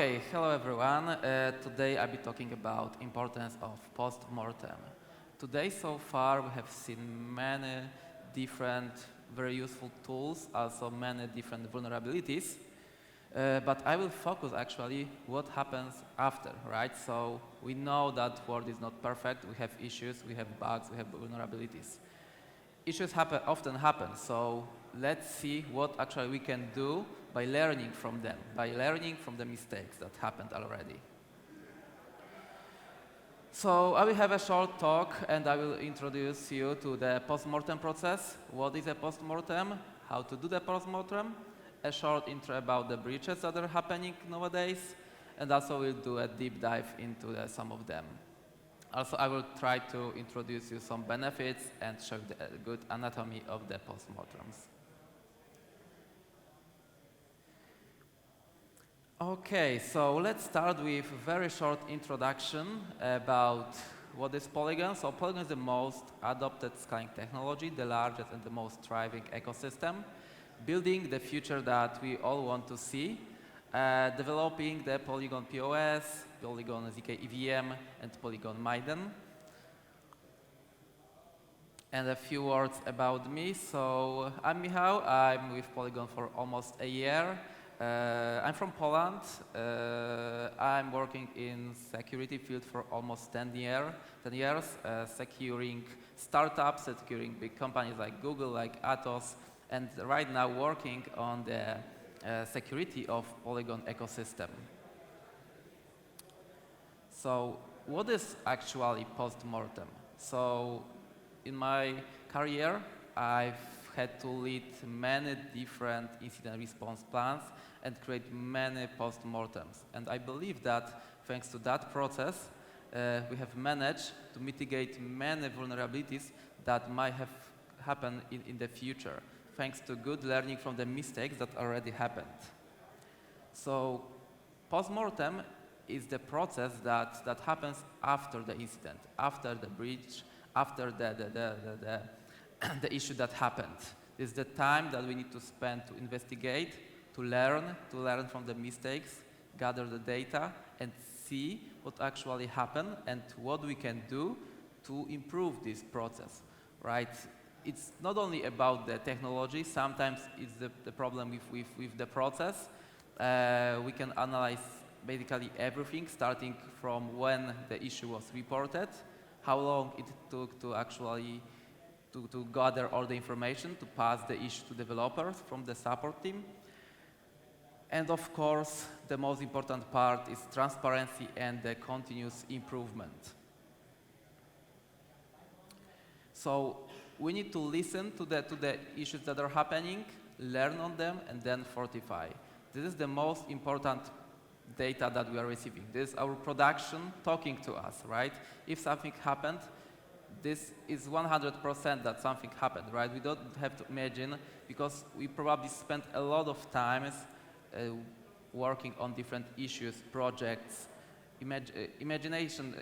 Okay, hello everyone. Today I'll be talking about importance of post-mortem. Today so far we have seen many different very useful tools, also many different vulnerabilities. But I will focus actually what happens after, right? So we know that world is not perfect, we have issues, we have bugs, we have vulnerabilities. Issues often happen, so let's see what actually we can do by learning from them, by learning from the mistakes that happened already. So I will have a short talk and I will introduce you to the post-mortem process. What is a post-mortem? How to do the post-mortem? A short intro about the breaches that are happening nowadays, and also we'll do a deep dive into some of them. Also, I will try to introduce you some benefits and show the good anatomy of the post-mortems. Okay, so let's start with a very short introduction about what is Polygon. So Polygon is the most adopted scaling technology, the largest and the most thriving ecosystem, building the future that we all want to see, developing the Polygon POS, Polygon ZK EVM, and Polygon Maiden. And a few words about me. So I'm Michał, I'm with Polygon for almost a year. I'm from Poland. I'm working in security field for almost 10 years, securing startups, securing big companies like Google, like Atos, and right now working on the security of Polygon ecosystem. So what is actually post-mortem? So in my career, I've had to lead many different incident response plans and create many post-mortems. And I believe that thanks to that process, we have managed to mitigate many vulnerabilities that might have happened in the future, thanks to good learning from the mistakes that already happened. So post-mortem is the process that happens after the incident, after the breach, after the issue that happened. It's the time that we need to spend to investigate, to learn from the mistakes, gather the data, and see what actually happened and what we can do to improve this process, right? It's not only about the technology, sometimes it's the problem with the process. We can analyze basically everything, starting from when the issue was reported, how long it took to actually to gather all the information, to pass the issue to developers from the support team. And of course, the most important part is transparency and the continuous improvement. So we need to listen to the issues that are happening, learn on them, and then fortify. This is the most important data that we are receiving. This is our production talking to us, right? If something happened, this is 100% that something happened, right? We don't have to imagine, because we probably spent a lot of time working on different issues, projects, imagination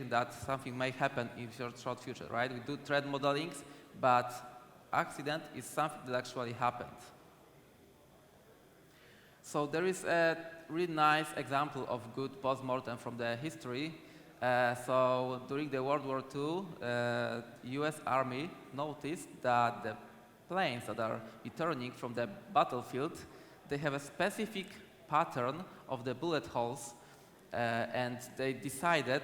that something may happen in the short future, right? We do threat modelings, but accident is something that actually happened. So there is a really nice example of good post-mortem from the history. So during the World War II, US Army noticed that the planes that are returning from the battlefield, they have a specific pattern of the bullet holes, and they decided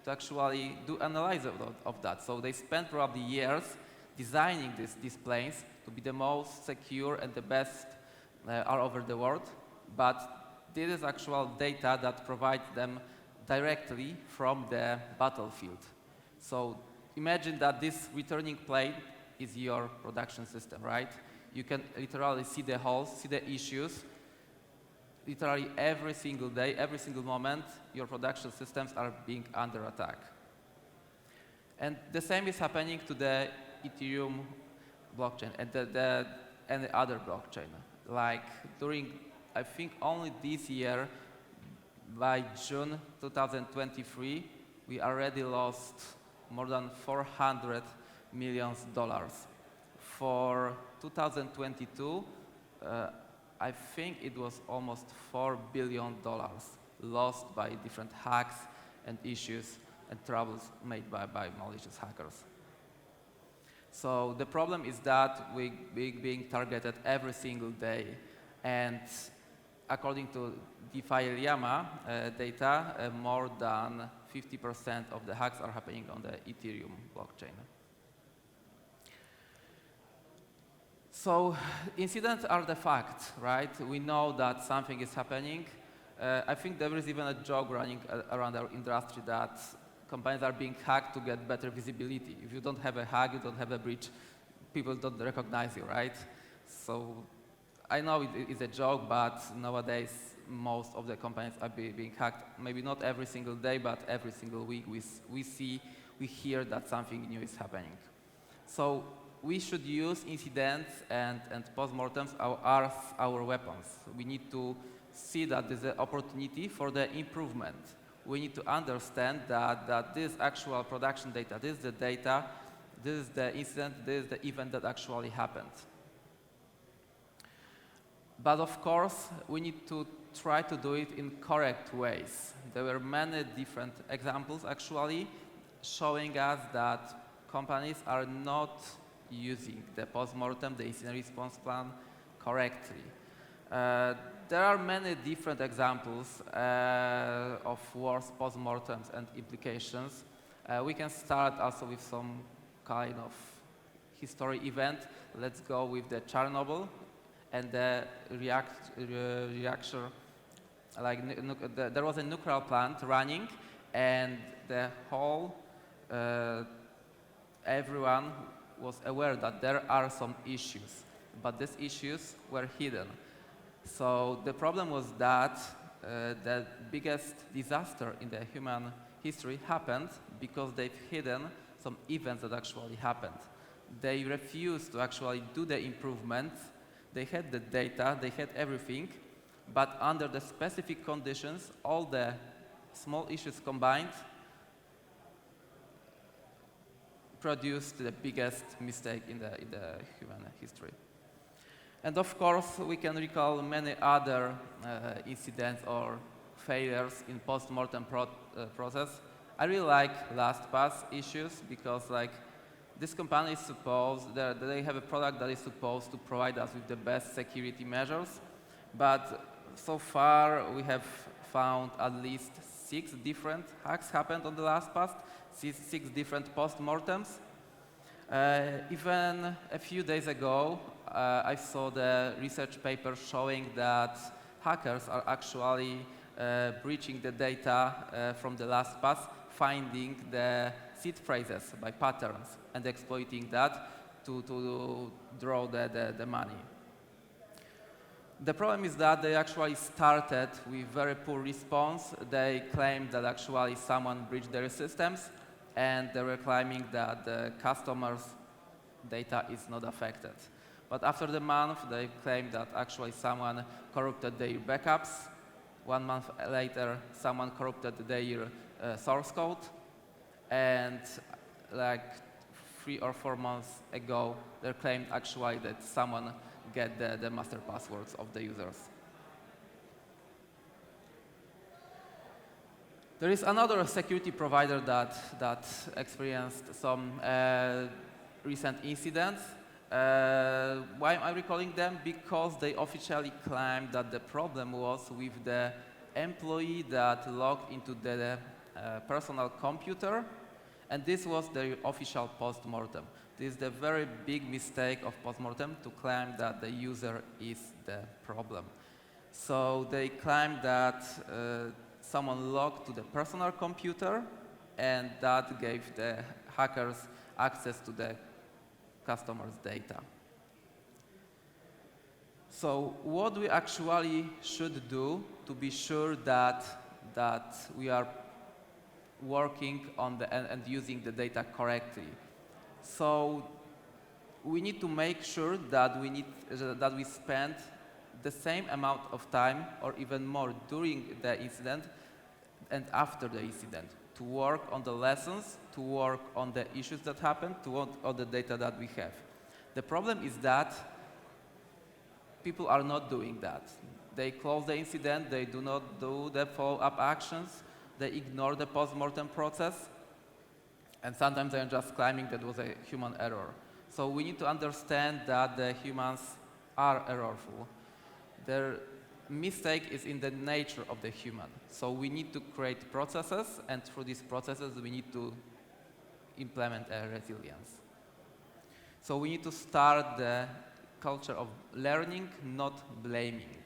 to actually do analysis of that. So they spent probably years designing these planes to be the most secure and the best all over the world. But this is actual data that provides them directly from the battlefield. So imagine that this returning plane is your production system, right? You can literally see the holes, see the issues. Literally every single day, every single moment, your production systems are being under attack. And the same is happening to the Ethereum blockchain and any other blockchain. Like during, I think only this year, by June 2023, we already lost more than $400 million. For 2022, I think it was almost $4 billion lost by different hacks and issues and troubles made by malicious hackers. So the problem is that we're being targeted every single day, and according to DeFi-Llama data, more than 50% of the hacks are happening on the Ethereum blockchain. So incidents are the fact, right? We know that something is happening. I think there is even a joke running around our industry that companies are being hacked to get better visibility. If you don't have a hack, you don't have a breach, people don't recognize you, right? So I know it's a joke, but nowadays most of the companies are being hacked. Maybe not every single day, but every single week we hear that something new is happening. So we should use incidents and postmortems as our weapons. We need to see that there's an opportunity for the improvement. We need to understand that this actual production data, this is the data, this is the incident, this is the event that actually happened. But of course, we need to try to do it in correct ways. There were many different examples actually showing us that companies are not using the postmortem, the incident response plan correctly. There are many different examples of worse postmortems and implications. We can start also with some kind of history event. Let's go with the Chernobyl and the reaction. There was a nuclear plant running, and the whole everyone was aware that there are some issues, but these issues were hidden. So the problem was that the biggest disaster in the human history happened because they've hidden some events that actually happened. They refused to actually do the improvements. They had the data, they had everything, but under the specific conditions, all the small issues combined produced the biggest mistake in the human history. And of course, we can recall many other incidents or failures in post-mortem process. I really like LastPass issues because this company is supposed, they have a product that is supposed to provide us with the best security measures, but so far we have found at least 6 different hacks happened on the LastPass, 6 different post-mortems. Even a few days ago, I saw the research paper showing that hackers are actually breaching the data from the LastPass, finding the seed phrases by patterns and exploiting that to draw the money. The problem is that they actually started with very poor response. They claimed that actually someone breached their systems, and they were claiming that the customers' data is not affected. But after the month, they claimed that actually someone corrupted their backups. 1 month later, someone corrupted their source code. And 3 or 4 months ago, they claimed actually that someone get the master passwords of the users. There is another security provider that experienced some recent incidents. Why am I recalling them? Because they officially claimed that the problem was with the employee that logged into the personal computer, and this was their official post-mortem. This is the very big mistake of post-mortem, to claim that the user is the problem. So they claimed that someone logged to the personal computer, and that gave the hackers access to the customer's data. So what we actually should do to be sure that we are working on and using the data correctly? So we need to make sure that we spend the same amount of time or even more during the incident and after the incident to work on the lessons, to work on the issues that happened, to work on the data that we have. The problem is that people are not doing that. They close the incident, they do not do the follow-up actions, they ignore the post-mortem process, and sometimes they're just claiming that was a human error. So we need to understand that the humans are errorful. Their mistake is in the nature of the human. So we need to create processes, and through these processes we need to implement a resilience. So we need to start the culture of learning, not blaming.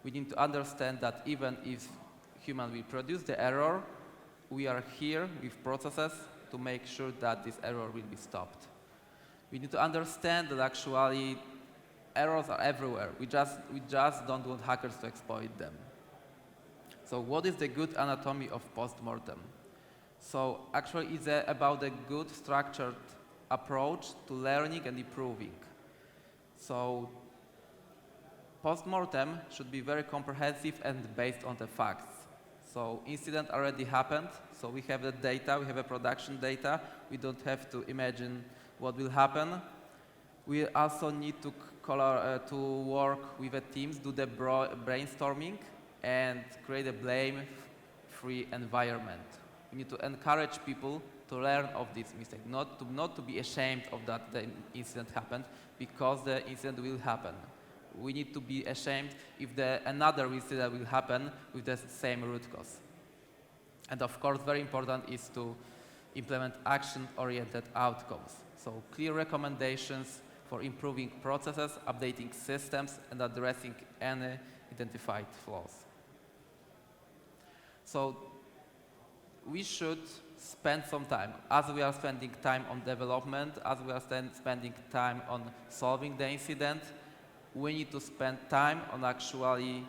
We need to understand that even if human will produce the error, we are here with processes to make sure that this error will be stopped. We need to understand that actually errors are everywhere. We just don't want hackers to exploit them. So what is the good anatomy of post-mortem? So actually it's about a good structured approach to learning and improving. So post-mortem should be very comprehensive and based on the facts. So incident already happened, so we have the data, we have a production data, we don't have to imagine what will happen. We also need to work with the teams, do the brainstorming, and create a blame-free environment. We need to encourage people to learn of this mistake, not to be ashamed of that the incident happened, because the incident will happen. We need to be ashamed if another incident will happen with the same root cause. And of course, very important is to implement action-oriented outcomes. So clear recommendations for improving processes, updating systems, and addressing any identified flaws. So we should spend some time, as we are spending time on development, as we are spending time on solving the incident, we need to spend time on actually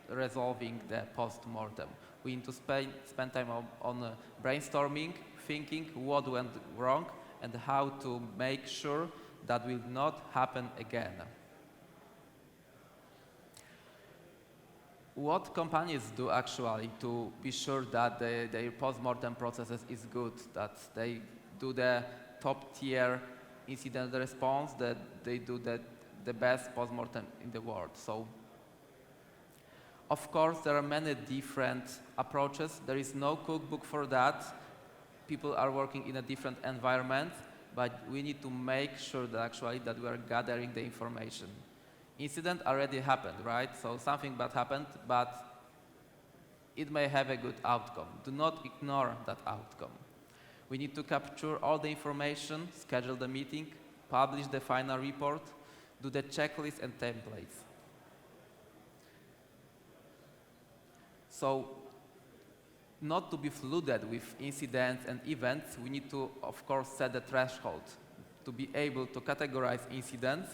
resolving the post-mortem. We need to spend time on brainstorming, thinking what went wrong, and how to make sure that will not happen again. What companies do actually to be sure that their post-mortem processes is good, that they do the top-tier incident response, that they do the best post-mortem in the world. So, of course, there are many different approaches. There is no cookbook for that. People are working in a different environment, but we need to make sure that actually that we are gathering the information. Incident already happened, right? So something bad happened, but it may have a good outcome. Do not ignore that outcome. We need to capture all the information, schedule the meeting, publish the final report, do the checklist and templates. So, not to be flooded with incidents and events, we need to, of course, set the threshold to be able to categorize incidents.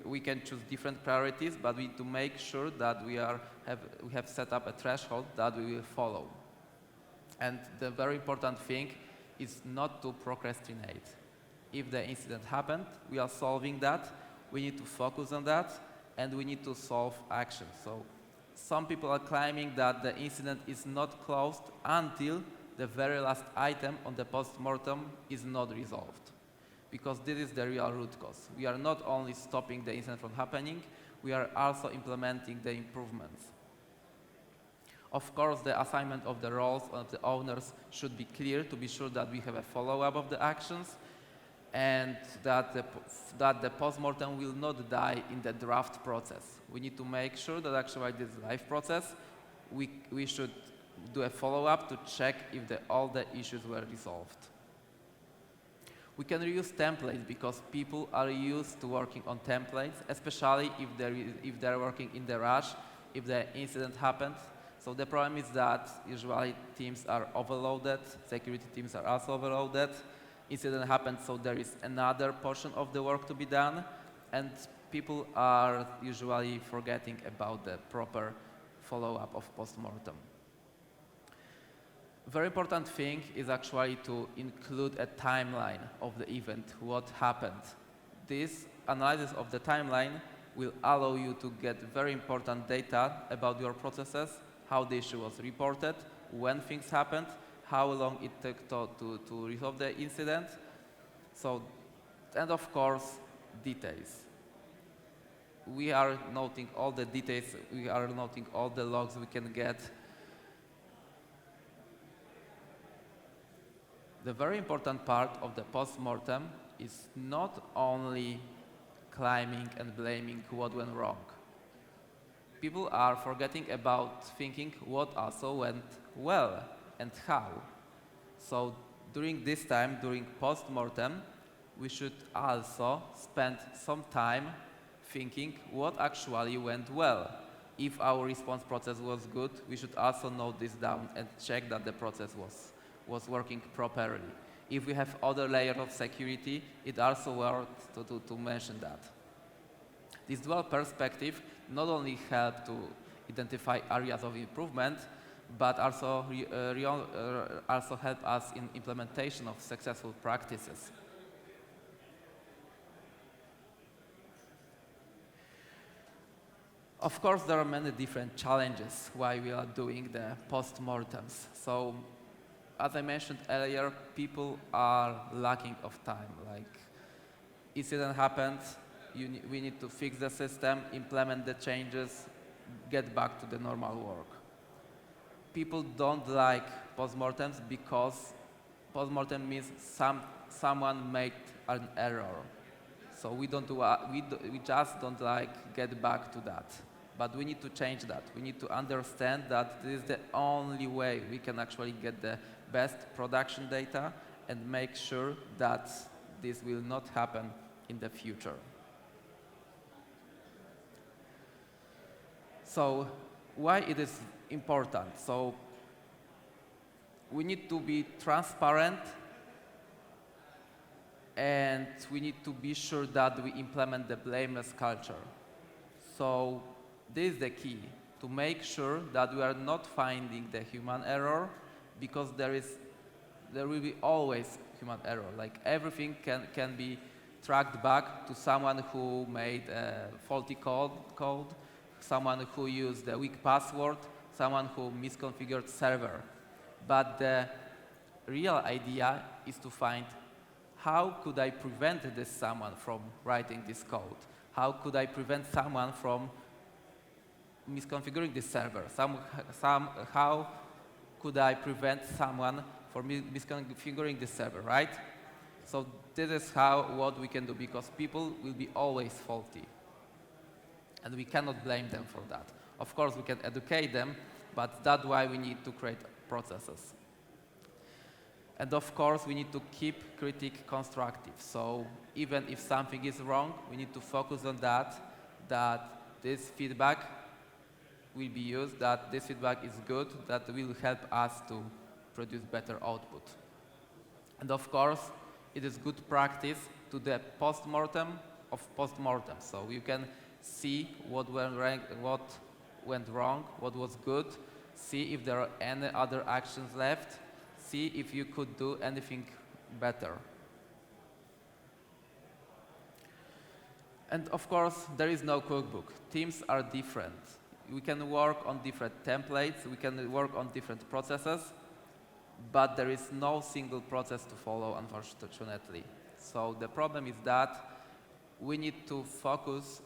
We can choose different priorities, but we need to make sure that we have set up a threshold that we will follow. And the very important thing is not to procrastinate. If the incident happened, we are solving that, we need to focus on that, and we need to solve action. So some people are claiming that the incident is not closed until the very last item on the post-mortem is not resolved. Because this is the real root cause. We are not only stopping the incident from happening, we are also implementing the improvements. Of course, the assignment of the roles of the owners should be clear to be sure that we have a follow-up of the actions and that the post-mortem will not die in the draft process. We need to make sure that actually this live process, we should do a follow-up to check if all the issues were resolved. We can reuse templates because people are used to working on templates, especially if they're working in the rush, if the incident happened. So the problem is that usually teams are overloaded, security teams are also overloaded. Incident happened, so there is another portion of the work to be done, and people are usually forgetting about the proper follow-up of post-mortem. Very important thing is actually to include a timeline of the event, what happened. This analysis of the timeline will allow you to get very important data about your processes, how the issue was reported, when things happened, how long it took to resolve the incident. So, and of course, details. we are noting all the details, we are noting all the logs we can get. The very important part of the post-mortem is not only claiming and blaming what went wrong. People are forgetting about thinking what also went well and how. So during this time, during post-mortem, we should also spend some time thinking what actually went well. If our response process was good, we should also note this down and check that the process was working properly. If we have other layers of security, it also worth to mention that. This dual perspective not only helps to identify areas of improvement, but also help us in implementation of successful practices. Of course, there are many different challenges why we are doing the post-mortems. So, as I mentioned earlier, people are lacking of time. Like, incident happens, we need to fix the system, implement the changes, get back to the normal work. People don't like post-mortems because post-mortem means someone made an error. So we just don't like get back to that. But we need to change that. We need to understand that this is the only way we can actually get the best production data and make sure that this will not happen in the future. So why it is important? So we need to be transparent, and we need to be sure that we implement the blameless culture. So this is the key, to make sure that we are not finding the human error, because there will be always human error. Like, everything can be tracked back to someone who made a faulty code, someone who used a weak password, someone who misconfigured server. But the real idea is to find, how could I prevent this someone from writing this code? How could I prevent someone from misconfiguring this server? How could I prevent someone from misconfiguring this server, right? So this is what we can do, because people will be always faulty. And we cannot blame them for that. Of course, we can educate them, but that's why we need to create processes. And of course, we need to keep critique constructive. So even if something is wrong, we need to focus on that this feedback will be used, that this feedback is good, that will help us to produce better output. And of course, it is good practice to the post-mortem of post-mortem. So you can see what went wrong, what was good, see if there are any other actions left, see if you could do anything better. And of course, there is no cookbook. Teams are different. We can work on different templates, we can work on different processes, but there is no single process to follow, unfortunately. So the problem is that we need to focus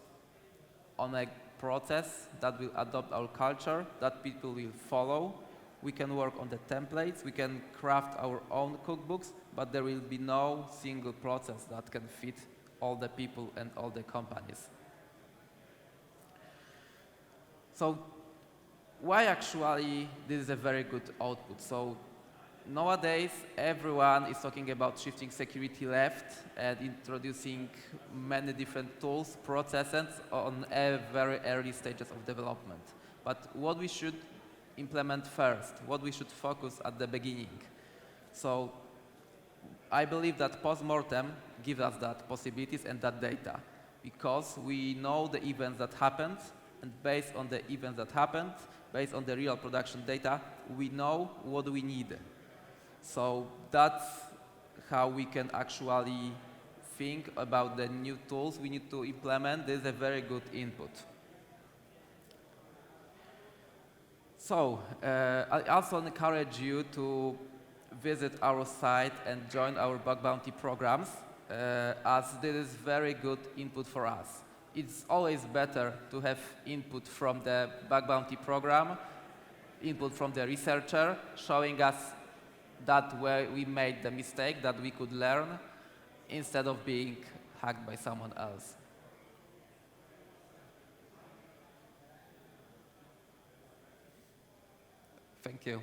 on a process that will adopt our culture, that people will follow. We can work on the templates, we can craft our own cookbooks, but there will be no single process that can fit all the people and all the companies. So why actually this is a very good output? So nowadays, everyone is talking about shifting security left and introducing many different tools, processes on a very early stages of development. But what we should implement first, what we should focus at the beginning. So I believe that post-mortem gives us that possibilities and that data, because we know the events that happened, and based on the events that happened, based on the real production data, we know what we need. So that's how we can actually think about the new tools we need to implement. This is a very good input. So I also encourage you to visit our site and join our bug bounty programs, as this is very good input for us. it's always better to have input from the bug bounty program, input from the researcher, showing us that where we made the mistake, that we could learn, instead of being hacked by someone else. Thank you.